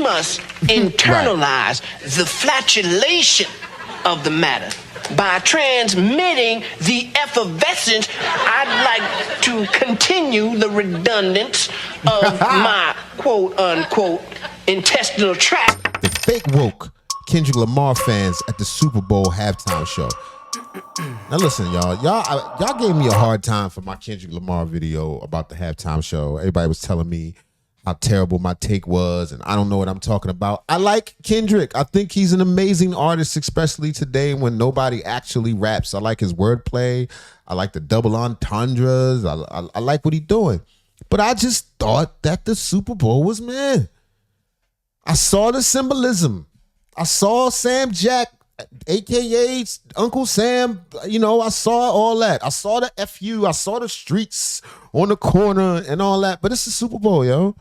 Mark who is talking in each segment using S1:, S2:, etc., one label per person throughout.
S1: must internalize the flatulation of the matter by transmitting the effervescence. I'd like to continue the redundance of my quote-unquote intestinal tract.
S2: The fake woke Kendrick Lamar fans at the Super Bowl halftime show. Now listen, y'all gave me a hard time for my Kendrick Lamar video about the halftime show. Everybody was telling me how terrible my take was, and I don't know what I'm talking about. I like Kendrick. I think he's an amazing artist, especially today when nobody actually raps. I like his wordplay. I like the double entendres. I like what he's doing. But I just thought that the Super Bowl was meh. I saw the symbolism. I saw Sam Jack, AKA Uncle Sam, I saw all that. I saw the FU. I saw the streets on the corner and all that. But it's a Super Bowl, yo.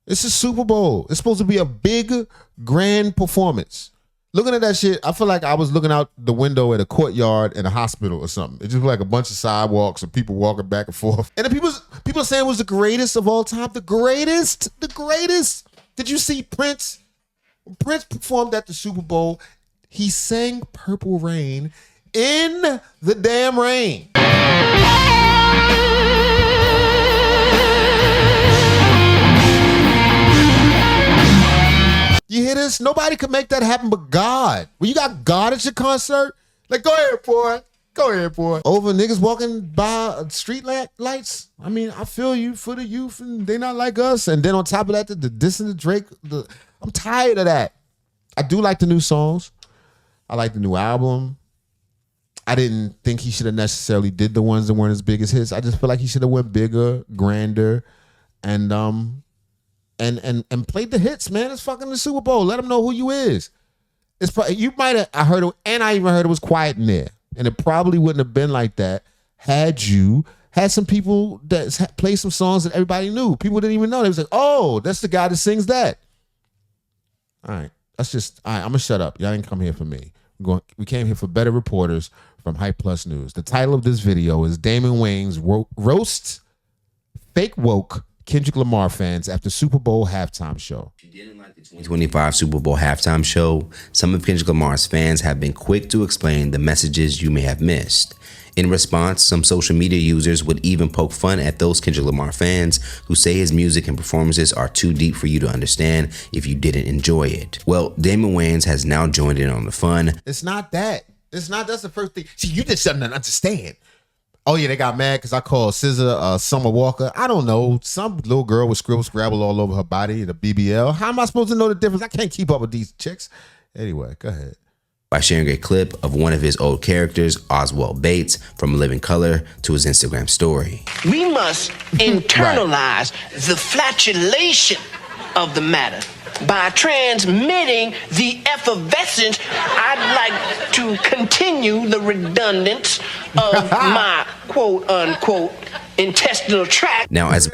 S2: It's a Super Bowl. It's supposed to be a big, grand performance. Looking at that shit, I feel like I was looking out the window at a courtyard in a hospital or something. It just was like a bunch of sidewalks and people walking back and forth. And the people saying it was the greatest of all time. The greatest. Did you see Prince? When Prince performed at the Super Bowl, he sang Purple Rain in the damn rain. You hear this? Nobody could make that happen but God. When you got God at your concert, like, go ahead, boy. Go ahead, boy. Over niggas walking by street lights. I mean, I feel you for the youth, and they not like us. And then on top of that, the dissing the Drake. I'm tired of that. I do like the new songs. I like the new album. I didn't think he should have necessarily did the ones that weren't as big as his. I just feel like he should have went bigger, grander, and played the hits, man. It's fucking the Super Bowl. Let them know who you is. It's probably, you might have, I heard it, and I even heard it was quiet in there. And it probably wouldn't have been like that had you had some people that play some songs that everybody knew. People didn't even know. They was like, oh, that's the guy that sings that. All right. I'm going to shut up. Y'all didn't come here for me. We came here for better reporters from Hype Plus News. The title of this video is Damon Wayan's roast fake woke Kendrick Lamar fans after Super Bowl halftime show.
S3: If you didn't like the 2025 Super Bowl halftime show, some of Kendrick Lamar's fans have been quick to explain the messages you may have missed. In response, some social media users would even poke fun at those Kendrick Lamar fans who say his music and performances are too deep for you to understand if you didn't enjoy it. Well, Damon Wayan has now joined in on the fun.
S2: It's not that. That's the first thing. See, you did something to understand. Oh yeah, they got mad because I called SZA Summer Walker. I don't know. Some little girl with scribble scrabble all over her body in a BBL. How am I supposed to know the difference? I can't keep up with these chicks. Anyway, go ahead.
S3: By sharing a clip of one of his old characters, Oswald Bates, from Living Color to his Instagram story.
S1: We must internalize the flatulation of the matter by transmitting the effervescence. I'd like to continue the redundance of my quote-unquote intestinal tract.
S3: Now, as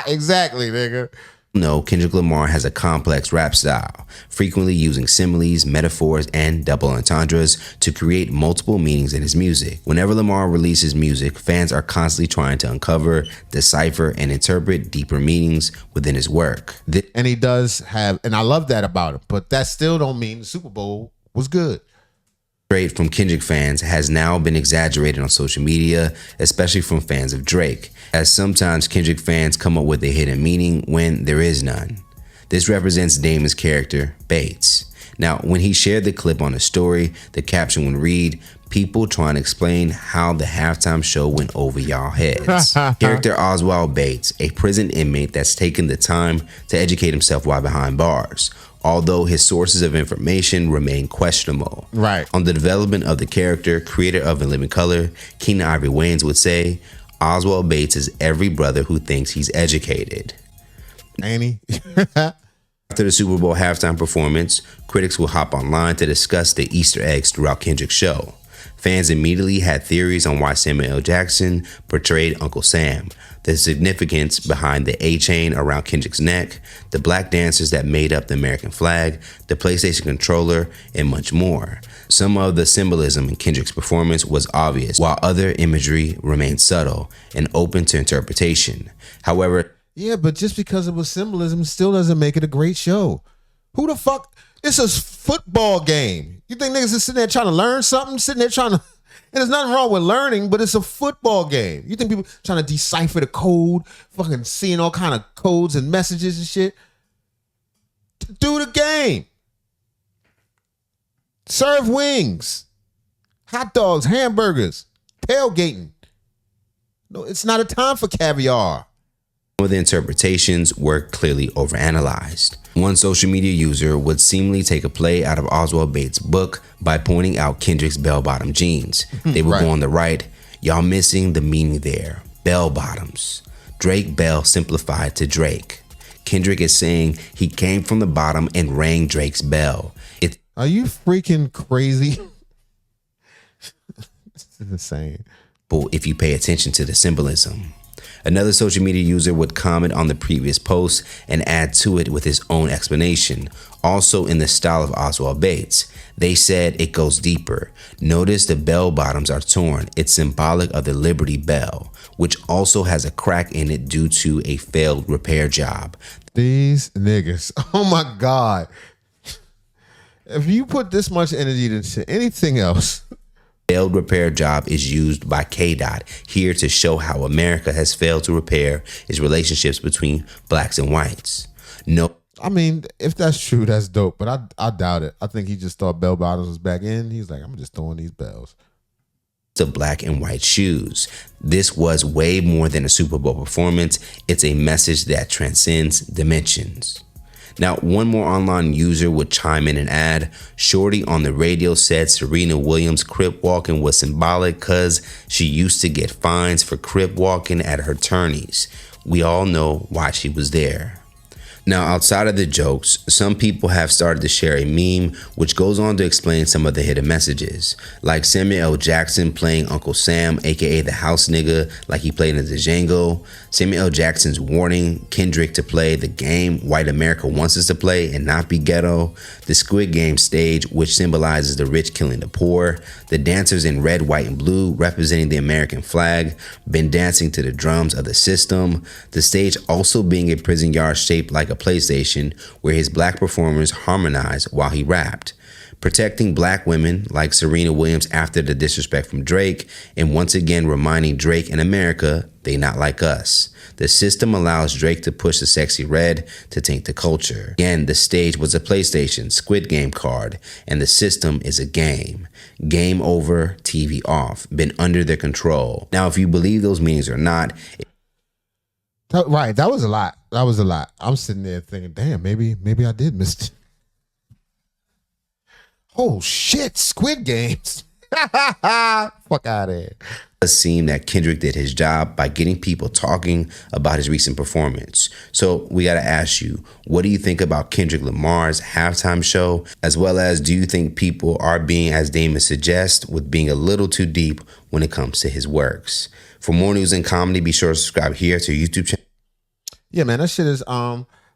S2: exactly, nigga.
S3: No, Kendrick Lamar has a complex rap style, frequently using similes, metaphors, and double entendres to create multiple meanings in his music. Whenever Lamar releases music, fans are constantly trying to uncover, decipher, and interpret deeper meanings within his work.
S2: And he does have, and I love that about him, but that still don't mean the Super Bowl was good.
S3: Straight from Kendrick fans has now been exaggerated on social media, especially from fans of Drake, as sometimes Kendrick fans come up with a hidden meaning when there is none. This represents Damon's character, Bates. Now, when he shared the clip on his story, the caption would read, "People trying to explain how the halftime show went over y'all heads." Character Oswald Bates, a prison inmate that's taken the time to educate himself while behind bars, although his sources of information remain questionable.
S2: Right.
S3: On the development of the character, creator of In Living Color, Keenan Ivory Wayans would say, Oswald Bates is every brother who thinks he's educated.
S2: Ain't he?
S3: After the Super Bowl halftime performance, critics will hop online to discuss the Easter eggs throughout Kendrick's show. Fans immediately had theories on why Samuel L. Jackson portrayed Uncle Sam, the significance behind the A-chain around Kendrick's neck, the black dancers that made up the American flag, the PlayStation controller, and much more. Some of the symbolism in Kendrick's performance was obvious, while other imagery remained subtle and open to interpretation. However,
S2: Yeah, but just because it was symbolism still doesn't make it a great show. Who the fuck? It's a football game. You think niggas is sitting there trying to learn something? Sitting there trying to... And there's nothing wrong with learning, but it's a football game. You think people trying to decipher the code, fucking seeing all kind of codes and messages and shit? Do the game. Serve wings, hot dogs, hamburgers, tailgating. No, it's not a time for caviar.
S3: Some of the interpretations were clearly overanalyzed. One social media user would seemingly take a play out of Oswald Bates' book by pointing out Kendrick's bell-bottom jeans. They would go on the right, y'all missing the meaning there. Bell bottoms. Drake Bell simplified to Drake. Kendrick is saying he came from the bottom and rang Drake's bell.
S2: Are you freaking crazy? This is insane.
S3: But if you pay attention to the symbolism. Another social media user would comment on the previous post and add to it with his own explanation, also in the style of Oswald Bates. They said it goes deeper. Notice the bell bottoms are torn. It's symbolic of the Liberty Bell, which also has a crack in it due to a failed repair job.
S2: These niggas. Oh my God. If you put this much energy into anything else...
S3: Failed repair job is used by KDOT here to show how America has failed to repair its relationships between blacks and whites. No,
S2: I mean, if that's true, that's dope, but I doubt it. I think he just thought bell bottoms was back in. He's like, I'm just throwing these bells.
S3: To black and white shoes. This was way more than a Super Bowl performance. It's a message that transcends dimensions. Now, one more online user would chime in and add, Shorty on the radio said Serena Williams' crip walking was symbolic because she used to get fines for crip walking at her tourneys. We all know why she was there. Now, outside of the jokes, some people have started to share a meme which goes on to explain some of the hidden messages, like Samuel L. Jackson playing Uncle Sam, aka the house nigga, like he played in the Django. Samuel L. Jackson's warning Kendrick to play the game white America wants us to play and not be ghetto. The Squid Game stage, which symbolizes the rich killing the poor. The dancers in red, white, and blue representing the American flag, been dancing to the drums of the system. The stage also being a prison yard shaped like a PlayStation where his black performers harmonized while he rapped. Protecting black women like Serena Williams after the disrespect from Drake, and once again reminding Drake and America they not like us. The system allows Drake to push the sexy red to taint the culture. Again, the stage was a PlayStation Squid Game card, and the system is a game. Game over, TV off, been under their control. Now, if you believe those meanings or not,
S2: right, that was a lot. That was a lot. I'm sitting there thinking, damn, maybe I did miss it. Oh shit, Squid Games. Fuck out of here.
S3: It does seem that Kendrick did his job by getting people talking about his recent performance. So we gotta ask you, what do you think about Kendrick Lamar's halftime show? As well as, do you think people are being, as Damon suggests, with being a little too deep when it comes to his works? For more news and comedy, be sure to subscribe here to our YouTube channel.
S2: Yeah, man, that shit is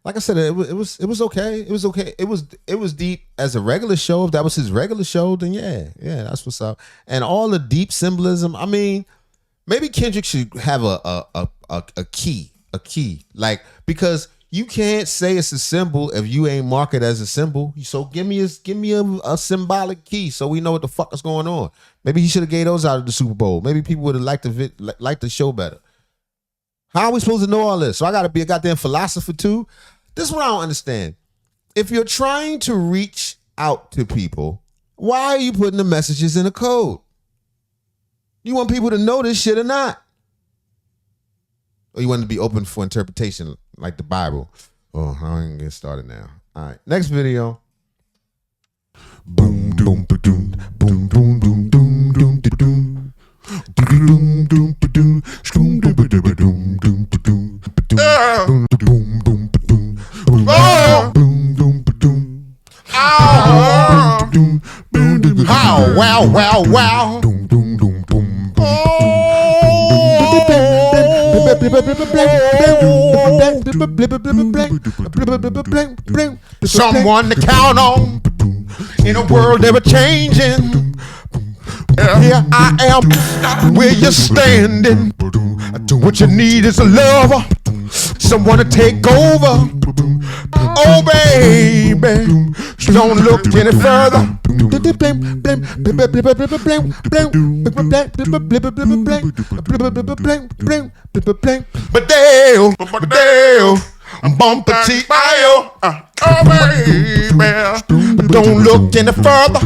S2: like I said, it was okay. It was okay. It was deep as a regular show. If that was his regular show, then yeah, that's what's up. And all the deep symbolism. I mean, maybe Kendrick should have a key, like, because you can't say it's a symbol if you ain't mark it as a symbol. So give me a symbolic key so we know what the fuck is going on. Maybe he should have gave those out of the Super Bowl. Maybe people would have liked the show better. How are we supposed to know all this? So I got to be a goddamn philosopher too? This is what I don't understand. If you're trying to reach out to people, why are you putting the messages in a code? You want people to know this shit or not? Or you want it to be open for interpretation like the Bible? Oh, I ain't get started now. All right, next video. Boom, boom, boom, boom, boom, boom, boom, boom, boom. Wow. Someone to count on in a world ever changing. Here I am, where you're standing. What you need is a lover, someone to take over. Oh baby, don't look any further. Badeo, bumper T-I-O. Oh baby, don't look any further.